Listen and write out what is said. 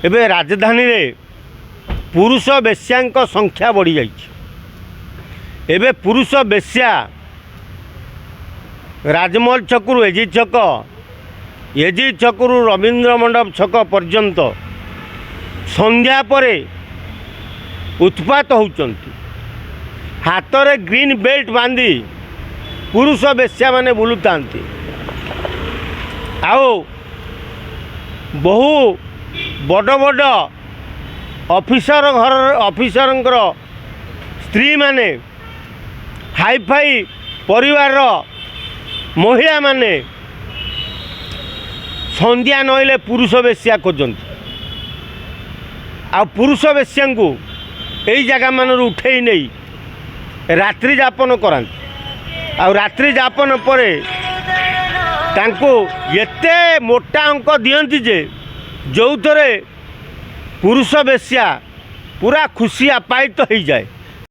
एबे राजधानी रे पुरुष बेश्यांक संख्या बढ़ी जाइए। एबे पुरुष बेश्या राजमहल छकु एजी छक, एजी छकु रवींद्र मंडप छक पर्यंत संध्या परे उत्पात होउचंती। हाथ में ग्रीन बेल्ट बांधी पुरुष बेश्या माने बुलुतांती। आओ बहु बड़ बड़ ऑफिसर घर ऑफिसर स्त्री माने हाई फाई परिवार महिला माने संध्या नईले पुरुष बेश्या खोजती। आ पुरुष बेश्या को यही जगह मान उठे नहीं रात्रि जापन कराती। आ रात्रि जापन पर एते मोटा अंक दियंती जे जो थरे पुरुष बेश्या पूरा खुशी आपायित हो जाए।